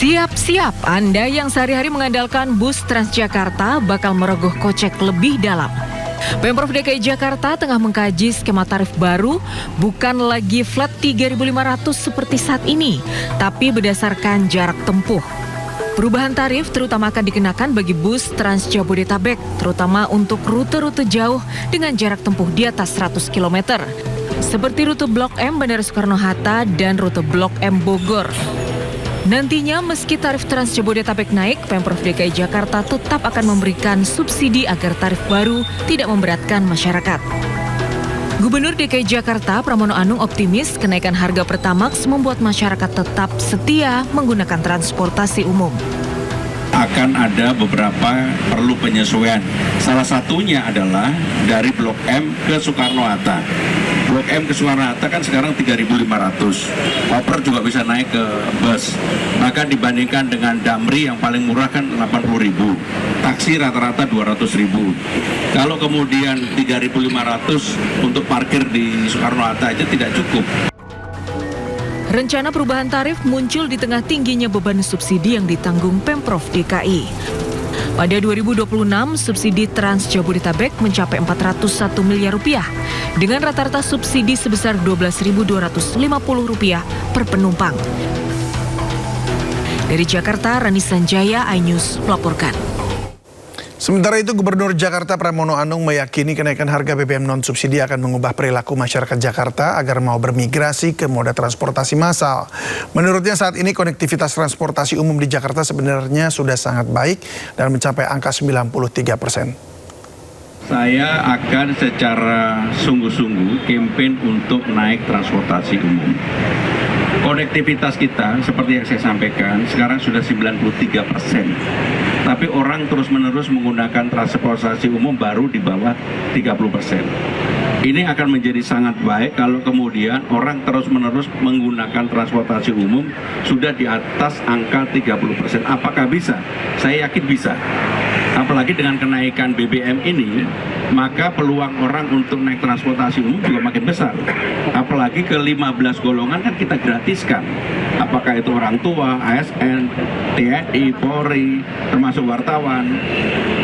Siap-siap, Anda yang sehari-hari mengandalkan bus Transjakarta bakal merogoh kocek lebih dalam. Pemprov DKI Jakarta tengah mengkaji skema tarif baru, bukan lagi flat 3.500 seperti saat ini, tapi berdasarkan jarak tempuh. Perubahan tarif terutama akan dikenakan bagi bus Trans Jabodetabek, terutama untuk rute-rute jauh dengan jarak tempuh di atas 100 km. Seperti rute Blok M Bandara Soekarno-Hatta dan rute Blok M Bogor. Nantinya meski tarif Trans Jabodetabek naik, Pemprov DKI Jakarta tetap akan memberikan subsidi agar tarif baru tidak memberatkan masyarakat. Gubernur DKI Jakarta Pramono Anung optimis kenaikan harga Pertamax membuat masyarakat tetap setia menggunakan transportasi umum. Akan ada beberapa perlu penyesuaian. Salah satunya adalah dari Blok M ke Soekarno-Hatta. Blok M ke Soekarno-Hatta kan sekarang 3.500. Koper juga bisa naik ke bus. Maka dibandingkan dengan Damri yang paling murah kan 80.000. Taksi rata-rata 200.000. Kalau kemudian 3.500 untuk parkir di Soekarno-Hatta aja tidak cukup. Rencana perubahan tarif muncul di tengah tingginya beban subsidi yang ditanggung Pemprov DKI. Pada 2026, subsidi Trans Jabodetabek mencapai 401 miliar rupiah dengan rata-rata subsidi sebesar Rp12.250 per penumpang. Dari Jakarta, Rani Sanjaya, iNews melaporkan. Sementara itu, Gubernur Jakarta Pramono Anung meyakini kenaikan harga BBM non-subsidi akan mengubah perilaku masyarakat Jakarta agar mau bermigrasi ke moda transportasi massal. Menurutnya saat ini konektivitas transportasi umum di Jakarta sebenarnya sudah sangat baik dan mencapai angka 93%. Saya akan secara sungguh-sungguh campaign untuk naik transportasi umum. Konektivitas kita seperti yang saya sampaikan sekarang sudah 93%. Tapi orang terus-menerus menggunakan transportasi umum baru di bawah 30%. Ini akan menjadi sangat baik kalau kemudian orang terus-menerus menggunakan transportasi umum sudah di atas angka 30%. Apakah bisa? Saya yakin bisa. Apalagi dengan kenaikan BBM ini, maka peluang orang untuk naik transportasi umum juga makin besar. Apalagi ke 15 golongan kan kita gratiskan. Apakah itu orang tua, ASN, TNI, Polri, termasuk wartawan,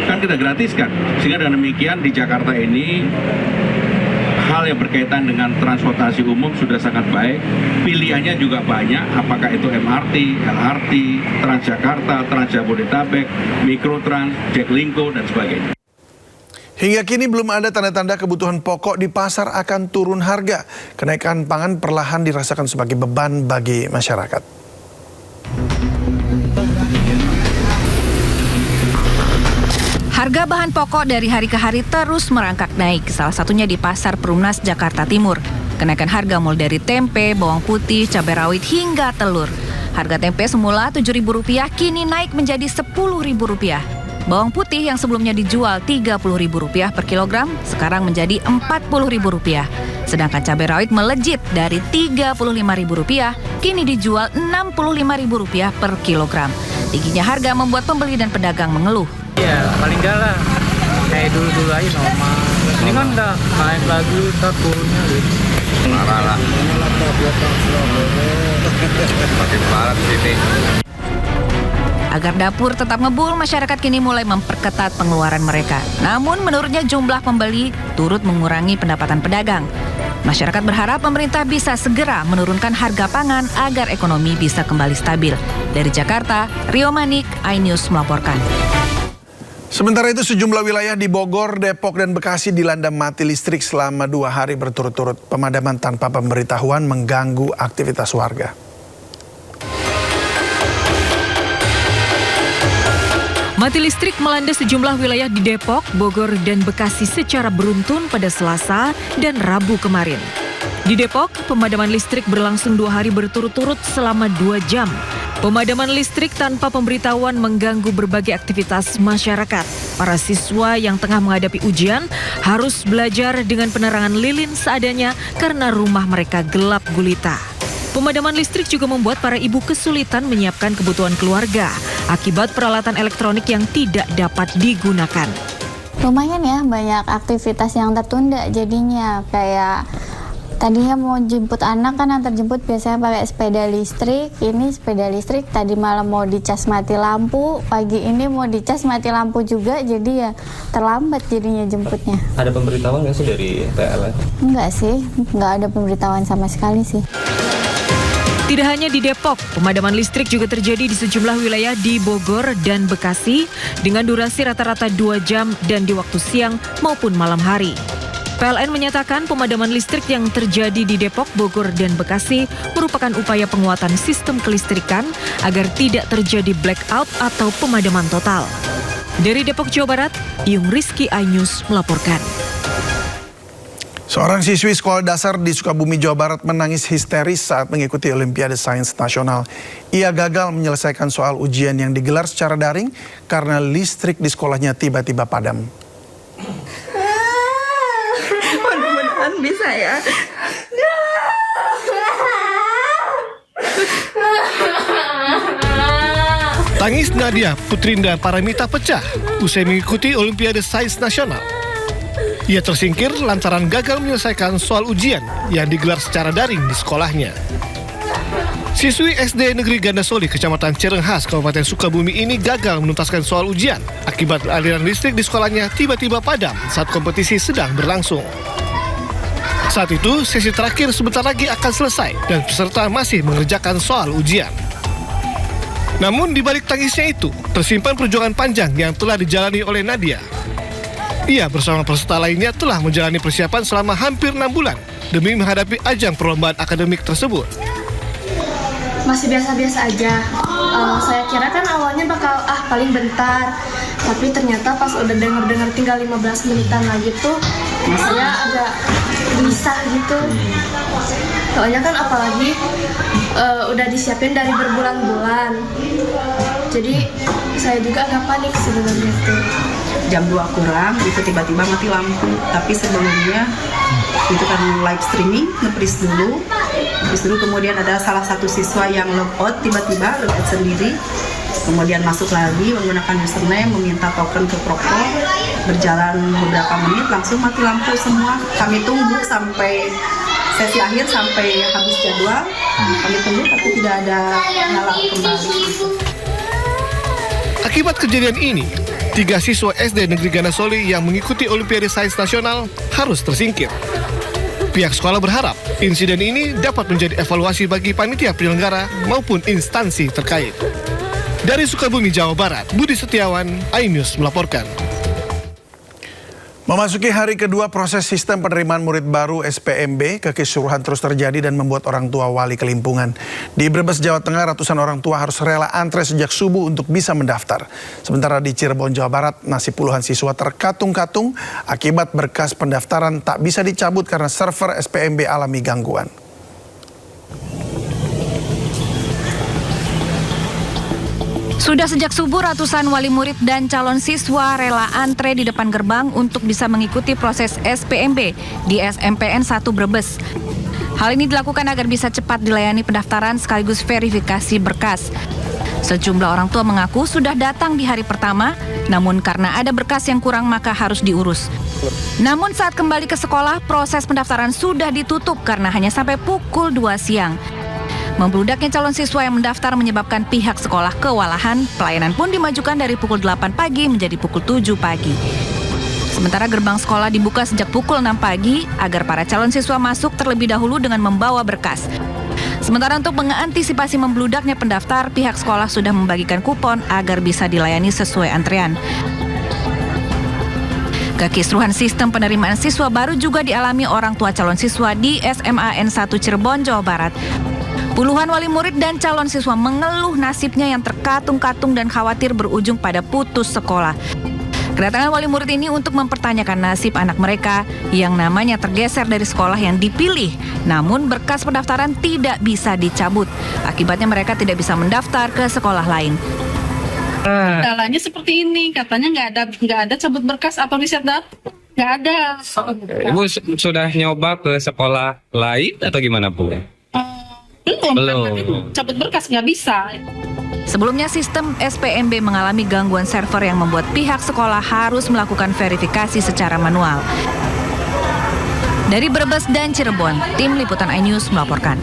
kan kita gratiskan. Sehingga dengan demikian di Jakarta ini hal yang berkaitan dengan transportasi umum sudah sangat baik. Pilihannya juga banyak, apakah itu MRT, LRT, Transjakarta, Trans Jabodetabek, Mikrotrans, Jaklingko, dan sebagainya. Hingga kini belum ada tanda-tanda kebutuhan pokok di pasar akan turun harga. Kenaikan pangan perlahan dirasakan sebagai beban bagi masyarakat. Harga bahan pokok dari hari ke hari terus merangkak naik, salah satunya di Pasar Perumnas Jakarta Timur. Kenaikan harga mulai dari tempe, bawang putih, cabai rawit hingga telur. Harga tempe semula Rp7.000 kini naik menjadi Rp10.000. Bawang putih yang sebelumnya dijual Rp30.000 per kilogram sekarang menjadi Rp40.000. Sedangkan cabai rawit melejit dari Rp35.000 kini dijual Rp65.000 per kilogram. Tingginya harga membuat pembeli dan pedagang mengeluh. Ya paling enggak lah, kayak dulu-dulu aja normal. Ini kan udah naik lagi, turunnya gitu. Parah lah. Makin parah di sini. Agar dapur tetap ngebul, masyarakat kini mulai memperketat pengeluaran mereka. Namun menurutnya jumlah pembeli turut mengurangi pendapatan pedagang. Masyarakat berharap pemerintah bisa segera menurunkan harga pangan agar ekonomi bisa kembali stabil. Dari Jakarta, Rio Manik, iNews melaporkan. Sementara itu sejumlah wilayah di Bogor, Depok, dan Bekasi dilanda mati listrik selama 2 hari berturut-turut. Pemadaman tanpa pemberitahuan mengganggu aktivitas warga. Mati listrik melanda sejumlah wilayah di Depok, Bogor, dan Bekasi secara beruntun pada Selasa dan Rabu kemarin. Di Depok, pemadaman listrik berlangsung 2 hari berturut-turut selama 2 jam. Pemadaman listrik tanpa pemberitahuan mengganggu berbagai aktivitas masyarakat. Para siswa yang tengah menghadapi ujian harus belajar dengan penerangan lilin seadanya karena rumah mereka gelap gulita. Pemadaman listrik juga membuat para ibu kesulitan menyiapkan kebutuhan keluarga akibat peralatan elektronik yang tidak dapat digunakan. Lumayan ya, banyak aktivitas yang tertunda jadinya, kayak Tadinya mau jemput anak kan antar jemput biasanya pakai sepeda listrik. Ini sepeda listrik tadi malam mau dicas mati lampu, pagi ini mau dicas mati lampu juga, jadi ya terlambat jadinya jemputnya. Ada pemberitahuan nggak sih dari PLN? Enggak sih, nggak ada pemberitahuan sama sekali sih. Tidak hanya di Depok, pemadaman listrik juga terjadi di sejumlah wilayah di Bogor dan Bekasi dengan durasi rata-rata 2 jam dan di waktu siang maupun malam hari. PLN menyatakan pemadaman listrik yang terjadi di Depok, Bogor, dan Bekasi merupakan upaya penguatan sistem kelistrikan agar tidak terjadi blackout atau pemadaman total. Dari Depok, Jawa Barat, Yung Rizky iNews melaporkan. Seorang siswi sekolah dasar di Sukabumi, Jawa Barat menangis histeris saat mengikuti Olimpiade Sains Nasional. Ia gagal menyelesaikan soal ujian yang digelar secara daring karena listrik di sekolahnya tiba-tiba padam. Mudah-mudahan bisa ya. Tangis Nadia Putrinda Paramita pecah usai mengikuti Olimpiade Sains Nasional. Ia tersingkir lantaran gagal menyelesaikan soal ujian yang digelar secara daring di sekolahnya. Siswi SD Negeri Gandasoli, Kecamatan Cirenghas, Kabupaten Sukabumi ini gagal menuntaskan soal ujian akibat aliran listrik di sekolahnya tiba-tiba padam saat kompetisi sedang berlangsung. Saat itu, sesi terakhir sebentar lagi akan selesai dan peserta masih mengerjakan soal ujian. Namun di balik tangisnya itu, tersimpan perjuangan panjang yang telah dijalani oleh Nadia. Ia bersama peserta lainnya telah menjalani persiapan selama hampir 6 bulan demi menghadapi ajang perlombaan akademik tersebut. Masih biasa-biasa aja. Saya kira kan awalnya bakal paling bentar, tapi ternyata pas udah denger tinggal 15 menitan lagi tuh saya agak gelisah gitu. Soalnya kan apalagi udah disiapin dari berbulan-bulan. Jadi saya juga agak panik sebenarnya tuh. Jam 2 kurang itu tiba-tiba mati lampu, tapi sebelumnya itu kan live streaming, nge-freeze dulu, kemudian ada salah satu siswa yang logout tiba-tiba logout sendiri, kemudian masuk lagi menggunakan username, meminta token ke Proco, berjalan beberapa menit langsung mati lampu semua. Kami tunggu sampai sesi akhir, sampai habis jadwal, kami tunggu tapi tidak ada nyala kembali. Akibat kejadian ini, 3 siswa SD Negeri Gandasoli yang mengikuti Olimpiade Sains Nasional harus tersingkir. Pihak sekolah berharap insiden ini dapat menjadi evaluasi bagi panitia penyelenggara maupun instansi terkait. Dari Sukabumi, Jawa Barat, Budi Setiawan, iNews melaporkan. Memasuki hari kedua proses sistem penerimaan murid baru SPMB, kekisruhan terus terjadi dan membuat orang tua wali kelimpungan. Di Brebes, Jawa Tengah, ratusan orang tua harus rela antre sejak subuh untuk bisa mendaftar. Sementara di Cirebon, Jawa Barat, nasib puluhan siswa terkatung-katung akibat berkas pendaftaran tak bisa dicabut karena server SPMB alami gangguan. Sudah sejak subuh, ratusan wali murid dan calon siswa rela antre di depan gerbang untuk bisa mengikuti proses SPMB di SMPN 1 Brebes. Hal ini dilakukan agar bisa cepat dilayani pendaftaran sekaligus verifikasi berkas. Sejumlah orang tua mengaku sudah datang di hari pertama, namun karena ada berkas yang kurang maka harus diurus. Namun saat kembali ke sekolah, proses pendaftaran sudah ditutup karena hanya sampai pukul 2 siang. Membludaknya calon siswa yang mendaftar menyebabkan pihak sekolah kewalahan. Pelayanan pun dimajukan dari pukul 8 pagi menjadi pukul 7 pagi. Sementara gerbang sekolah dibuka sejak pukul 6 pagi agar para calon siswa masuk terlebih dahulu dengan membawa berkas. Sementara untuk mengantisipasi membludaknya pendaftar, pihak sekolah sudah membagikan kupon agar bisa dilayani sesuai antrean. Kekisruhan sistem penerimaan siswa baru juga dialami orang tua calon siswa di SMA N1 Cirebon, Jawa Barat. Puluhan wali murid dan calon siswa mengeluh nasibnya yang terkatung-katung dan khawatir berujung pada putus sekolah. Kedatangan wali murid ini untuk mempertanyakan nasib anak mereka yang namanya tergeser dari sekolah yang dipilih, namun berkas pendaftaran tidak bisa dicabut. Akibatnya mereka tidak bisa mendaftar ke sekolah lain. Kendalanya seperti ini, katanya nggak ada cabut berkas atau riset data, nggak ada. Ibu sudah nyoba ke sekolah lain atau gimana, Bu? Belum. Cabut berkas nggak bisa. Sebelumnya sistem SPMB mengalami gangguan server yang membuat pihak sekolah harus melakukan verifikasi secara manual. Dari Brebes dan Cirebon, tim Liputan iNews melaporkan.